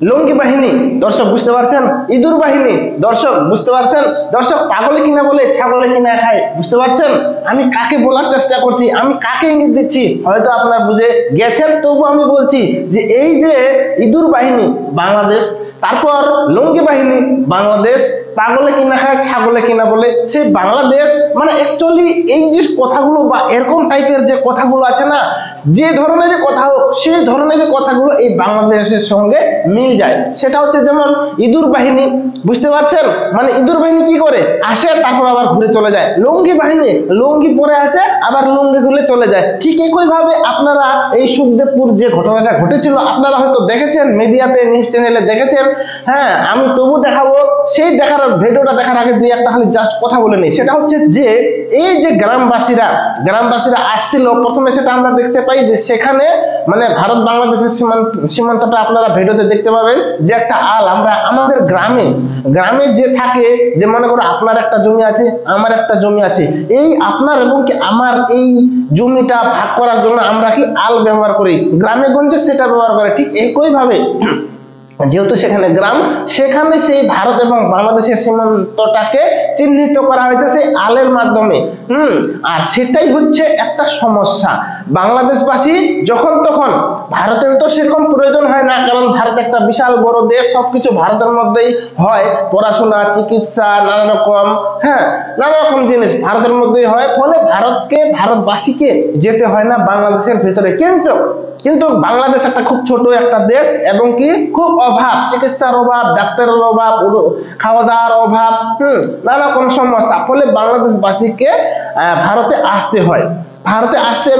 লঙ্গি বাহিনী, দর্শক বুঝতে পারছেন? ইঁদুর বাহিনী, দর্শক বুঝতে পারছেন? দর্শক পাগলে কিনা বলে ছাগলে কিনা খায়, বুঝতে পারছেন আমি কাকে বলার চেষ্টা করছি, আমি কাকে ইঙ্গিত দিচ্ছি হয়তো আপনারা বুঝে গেছেন, তবু আমি বলছি যে এই যে ইঁদুর বাহিনী বাংলাদেশ, তারপর লঙ্গি বাহিনী বাংলাদেশ, পাগলে কিনা খায় ছাগলে কিনা বলে সেই বাংলাদেশ, মানে অ্যাকচুয়ালি এই যে কথাগুলো বা এরকম টাইপের যে কথাগুলো আছে না, যে ধরনের কথা হোক সেই ধরনের কথাগুলো এই বাংলাদেশের সঙ্গে মিল যায়। সেটা হচ্ছে যেমন ইঁদুর বাহিনী, বুঝতে পারছেন? মানে ইঁদুর বাহিনী কি করে আসে তারপর আবার ঘুরে চলে যায়। লঙ্গি বাহিনী লঙ্গি পরে আসে আবার লঙ্গি খুলে চলে যায়। ঠিক একই ভাবে আপনারা এই সুখদেবপুর যে ঘটনাটা ঘটেছিল আপনারা হয়তো দেখেছেন, মিডিয়াতে নিউজ চ্যানেলে দেখেছেন। হ্যাঁ, আমি তবু দেখাবো, সেই দেখার ভিডিওটা দেখার আগে দুই একটা খালি জাস্ট কথা বলে নিই। সেটা হচ্ছে যে এই যে গ্রামবাসীরা আসছিল, প্রথমে সেটা আমরা দেখতে পাই যে সেখানে মানে ভারত বাংলাদেশের সীমান্তটা আপনারা ভিডিওতে দেখতে পাবেন যে একটা আল, আমরা আমাদের গ্রামে যে থাকে, যে মনে করো আপনার একটা জমি আছে আমার একটা জমি আছে, এই আপনার এবং কি আমার এই জমিটা ভাগ করার জন্য আমরা কি আল ব্যবহার করি, গ্রামে গঞ্জে সেটা ব্যবহার করে। ঠিক একই ভাবে যেহেতু সেখানে গ্রাম, সেখানে সেই ভারত এবং বাংলাদেশের সীমান্তটাকে চিহ্নিত করা হয়েছে সেই আলের মাধ্যমে। আর সেটাই হচ্ছে একটা সমস্যা। বাংলাদেশবাসী যখন তখন, ভারতের তো সেরকম প্রয়োজন হয় না, কারণ ভারত একটা বিশাল বড় দেশ, সবকিছু ভারতের মধ্যেই হয়, পড়াশোনা চিকিৎসা নানা রকম জিনিস ভারতের মধ্যেই হয়, ফলে ভারতবাসীকে যেতে হয় না বাংলাদেশের ভিতরে। কিন্তু বাংলাদেশ একটা খুব ছোট একটা দেশ এবং কি খুব অভাব, চিকিৎসার অভাব, ডাক্তারের অভাব, খাওয়া দাওয়ার অভাব, নানা রকম সমস্যা, ফলে বাংলাদেশবাসীকে ভারতে আসতে হয়,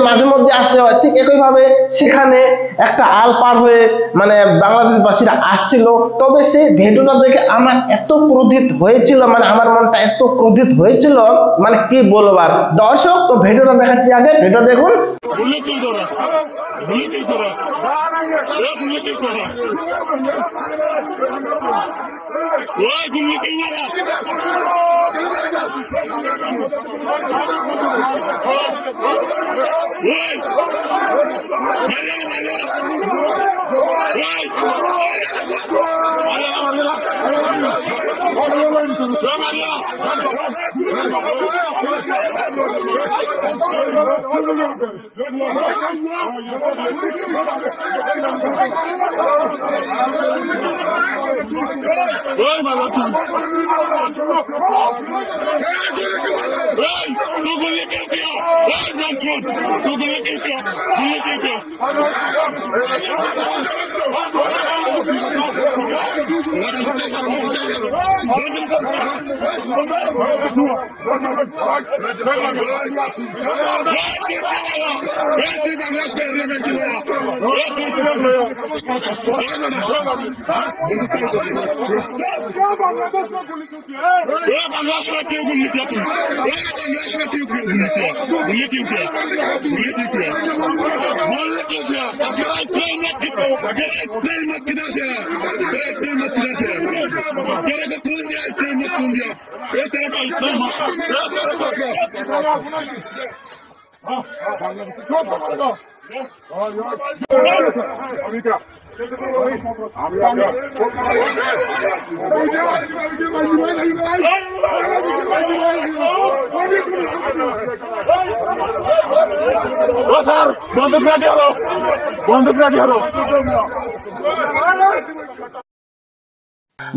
মাঝে মধ্যে আসতে হয়। ঠিক একই ভাবে সেখানে একটা আল পার হয়ে মানে বাংলাদেশবাসীরা আসছিল। তবে সেই ভিডিওটা দেখে আমার এত ক্রোধিত হয়েছিল, মানে আমার মনটা এত ক্রোধিত হয়েছিল, মানে কি বলবার। দর্শক তো ভিডিওটা দেখাচ্ছি, আগে ভিডিও দেখুন।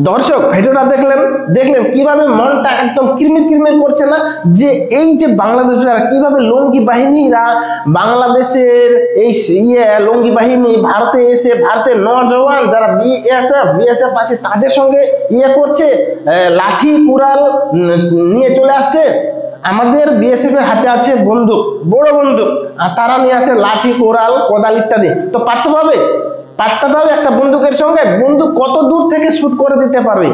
দর্শক ভিডিওটা দেখলেন কিভাবে মনটা একদম কিরমির করছে না, যে এই যে বাংলাদেশের কিভাবে লঙ্গি বাহিনীরা বাংলাদেশের এই লঙ্গি বাহিনী ভারতে এসে ভারতের নজওয়ান যারা বিএসএফ আছে তাদের সঙ্গে করছে, লাঠি কুড়াল নিয়ে চলে আসছে। আমাদের বিএসএফ এর হাতে আছে বন্দুক, বড় বন্দুক, আর তারা নিয়ে আছে লাঠি কোরাল কোদাল ইত্যাদি। তো পারতে হবে একটা বন্দুকের সঙ্গে, বন্দুক কত দূর থেকে শুট করে দিতে পারবে,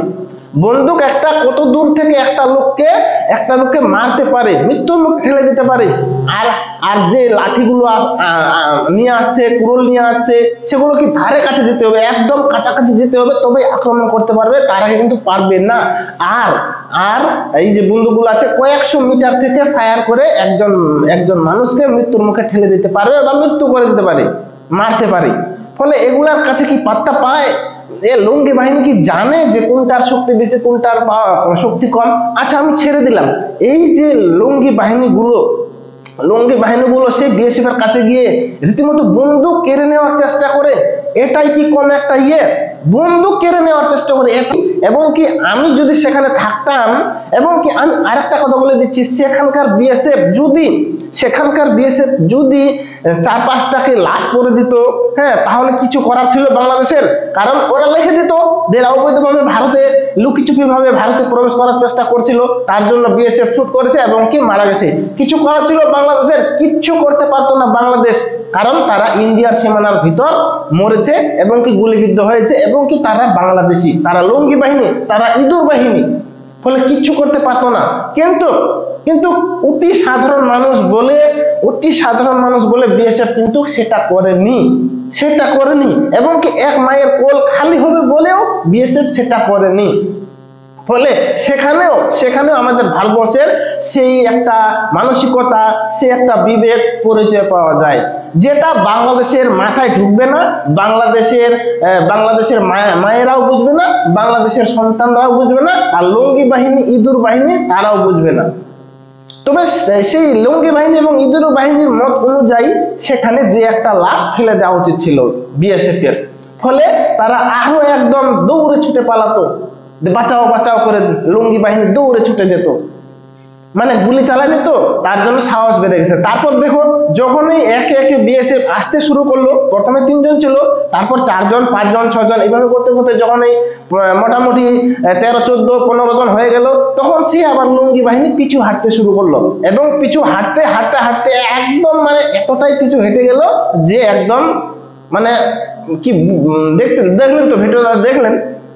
বন্দুক একটা কত দূর থেকে একটা লোককে মারতে পারে, মৃত্যুর মুখে ঠেলে দিতে পারে। আর যে লাঠিগুলো নিয়ে আসছে, কুড়োল নিয়ে আসছে, সেগুলো কি ধারে কাছে যেতে হবে, একদম কাছাকাছি যেতে হবে, তবে আক্রমণ করতে পারবে, তার আগে কিন্তু পারবে না। আর এই যে বন্দুকগুলো আছে কয়েকশো মিটার থেকে ফায়ার করে একজন মানুষকে মৃত্যুর মুখে ঠেলে দিতে পারবে বা মৃত্যু করে দিতে পারে, মারতে পারে। ফলে এগুলার কাছে কি পাত্তা পায়? এ লঙ্গি বাহিনী কি জানে যে কোনটার শক্তি বেশি, কোনটার শক্তি কম? আচ্ছা আমি ছেড়ে দিলাম, এই যে লঙ্গি বাহিনীগুলো সেই বিএসএফ এর কাছে গিয়ে রীতিমতো বন্দুক কেড়ে নেওয়ার চেষ্টা করে, এটাই কি কোন একটা বন্দুক কেড়ে নেওয়ার চেষ্টা করে? এবং কি আমি যদি সেখানে থাকতাম, এবং কি আমি আরেকটা কথা বলে দিচ্ছি, সেখানকার বিএসএফ যদি 4-5টাকে লাশ করে দিত, হ্যাঁ, তাহলে কিছু করার ছিল বাংলাদেশের? কারণ ওরা লিখে দিত যে অবৈধভাবে ভারতে লুকিচুপি ভাবে ভারতে প্রবেশ করার চেষ্টা করছিল, তার জন্য বিএসএফ শুট করেছে এবং কি মারা গেছে। কিছু করার ছিল বাংলাদেশের? কিচ্ছু করতে পারতো না বাংলাদেশ, কারণ তারা ইন্ডিয়ার সীমানার ভিতর মরেছে এবং কি গুলিবিদ্ধ হয়েছে, এবং কি তারা বাংলাদেশি, তারা লঙ্গি বাহিনী, তারা ইঁদুর বাহিনী, ফলে কিচ্ছু করতে পারতো না। কিন্তু অতি সাধারণ মানুষ বলে বিএসএফ কিন্তু সেটা করেনি, এবং কি এক মায়ের কোল খালি হবে বলেও বিএসএফ সেটা করেনি। ফলে সেখানেও আমাদের ভারতবর্ষের সেই একটা মানসিকতা, সেই একটা বিবেক পরিচয় পাওয়া যায়, যেটা বাংলাদেশের মাথায় ঢুকবে না, বাংলাদেশের মায়েরাও বুঝবে না, বাংলাদেশের সন্তানরাও বুঝবে না, আর লঙ্গি বাহিনী, ইঁদুর বাহিনী তারাও বুঝবে না। তবে সেই লঙ্গি বাহিনী এবং ইঁদুর বাহিনীর মত অনুযায়ী সেখানে 2-1টা লাশ ফেলে দেওয়া উচিত ছিল বিএসএফ এর, ফলে তারা আরো একদম দৌড়ে ছুটে পালাতো, বাঁচাও করে লঙ্গি বাহিনী দৌড়ে ছুটে যেত, মানে গুলি চালায়নি তো, তার জন্য সাহস বেড়ে গেছে। তারপর দেখো যখনই একে একে বিএসএফ আসতে শুরু করলো, প্রথমে 3 জন ছিল, তারপর 4 জন, 5 জন, 6 জন, এইভাবে করতে করতে যখন এই মোটামুটি 13, 14, 15 জন হয়ে গেল, তখন সে আবার লঙ্গি বাহিনী পিছু হাঁটতে শুরু করলো, এবং পিছু হাঁটতে একদম মানে এতটাই পিছু হেঁটে গেল যে একদম মানে কি দেখলেন তো, ভিডিওটা দেখলেন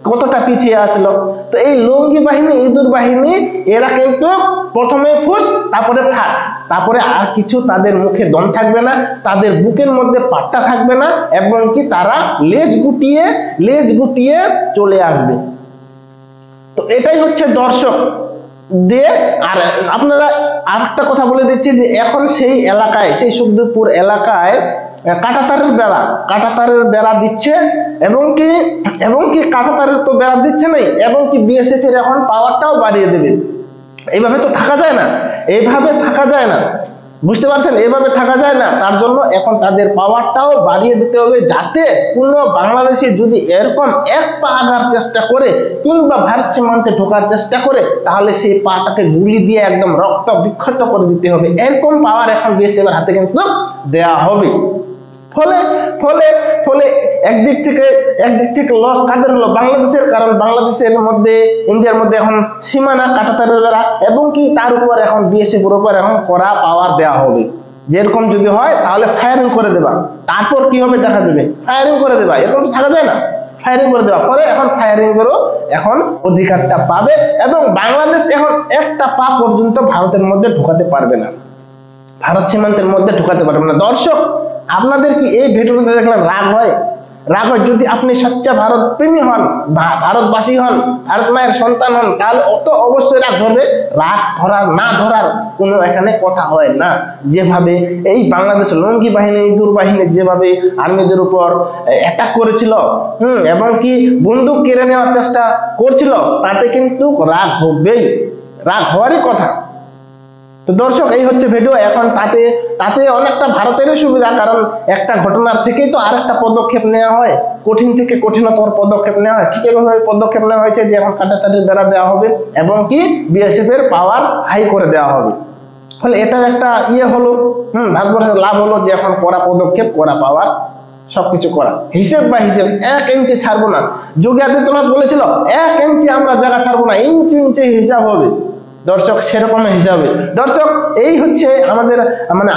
কতটা পিছিয়ে আসলো। তো এই লঙ্গি বাহিনী, ইঁদুর বাহিনী, এরা কিন্তু প্রথমে ফুস, তারপরে ফাঁস, তারপরে আর কিছু তাদের মুখে দম থাকবে না, তাদের বুকের মধ্যে পাট্টা থাকবে না, এবং কি তারা লেজ গুটিয়ে চলে আসবে। তো এটাই হচ্ছে দর্শক দিয়ে। আর আপনারা আরেকটা কথা বলে দিচ্ছি যে এখন সেই এলাকায়, সেই সুখদেবপুর এলাকায় কাঁটাতারের বেড়া দিচ্ছে, এবং কি কাঁটাতারের তো বেড়া দিচ্ছে নাই, এবং কি বিএসএফ এর এখন পাওয়ারটাও বাড়িয়ে দেবে। এইভাবে তো থাকা যায় না, বুঝতে পারছেন? এইভাবে থাকা যায় না, তার জন্য এখন তাদের পাওয়ারটাও বাড়িয়ে দিতে হবে, যাতে কোনো বাংলাদেশি যদি এরকম এক পা আগার চেষ্টা করে কিংবা ভারত সীমান্তে ঢোকার চেষ্টা করে, তাহলে সেই পাটাকে গুলি দিয়ে একদম রক্ত বিক্ষত করে দিতে হবে। এরকম পাওয়ার এখন বিএসএফ এর হাতে কিন্তু দেয়া হবে। ফলে একদিক থেকে লস কাদের হলো? বাংলাদেশের, কারণ বাংলাদেশের মধ্যে, ইন্ডিয়ার মধ্যে এখন সীমানা, কাঁটাতারের বেড়া, এবং কি তার উপর এখন বিএসএফ এর উপর এখন কড়া পাওয়ার দেওয়া হবে। যেরকম যদি হয় তাহলে ফায়ারিং করে দেবা, তারপর কি হবে দেখা যাবে, ফায়ারিং করে দেবা, এরকম তো থাকা যায় না, ফায়ারিং করে দেওয়া পরে এখন ফায়ারিং করো, এখন অধিকারটা পাবে, এবং বাংলাদেশ এখন একটা পা পর্যন্ত ভারতের মধ্যে ঢুকাতে পারবে না, ভারত সীমান্তের মধ্যে ঢুকাতে পারবে না। দর্শক, আপনাদের কি এই ভিডিওটা দেখলে রাগ হয়? যদি আপনি সচ্চা ভারত প্রেমী হন, ভারতবাসী হন, ভারত মায়ের সন্তান হন, তাহলে অবশ্যই রাগ ধরবে। রাগ ধরার না ধরার কোনো এখানে কথা হয় না। যেভাবে এই বাংলাদেশ লঙ্গি বাহিনী, ইঁদুর বাহিনী যেভাবে আর্মিদের উপর অ্যাটাক করেছিল, এবং কি বন্দুক কেড়ে নেওয়ার চেষ্টা করছিল, তাতে কিন্তু রাগ হবেই, রাগ হওয়ারই কথা। তো দর্শক, এই হচ্ছে ভিডিও। এখন তাতে অনেকটা ভারতেরই সুবিধা, কারণ একটা ঘটনার থেকেই তো আরেকটা পদক্ষেপ নেওয়া হয়, কঠিন থেকে কঠিনতর পদক্ষেপ নেওয়া হয়। ঠিক এভাবে পদক্ষেপ নেওয়া হয়েছে যে এখন কাঁটাতারের বেড়া দেওয়া হবে, এবং কি বিএসএফ এর পাওয়ার হাই করে দেওয়া হবে। ফলে এটা একটা হলো, ভারতবর্ষের লাভ হলো যে এখন কড়া পদক্ষেপ, কড়া পাওয়ার, সবকিছু করা, হিসেব 1 ইঞ্চি ছাড়বো না। যোগী আদিত্যনাথ বলেছিল 1 ইঞ্চি আমরা জায়গা ছাড়বো না, ইঞ্চি হিসাব হবে। দর্শক, সেরকম হিসাবে দর্শক, এই হচ্ছে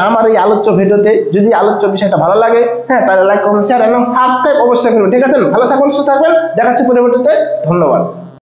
আমার এই আলোচ্য ভিডিওতে। যদি আলোচ্য বিষয়টা ভালো লাগে, তাহলে লাইক, কমেন্ট, শেয়ার এবং সাবস্ক্রাইব অবশ্যই করবেন। ঠিক আছে? ভালো থাকুন, সুস্থ থাকবেন, দেখা হচ্ছে পরবর্তীতে। ধন্যবাদ।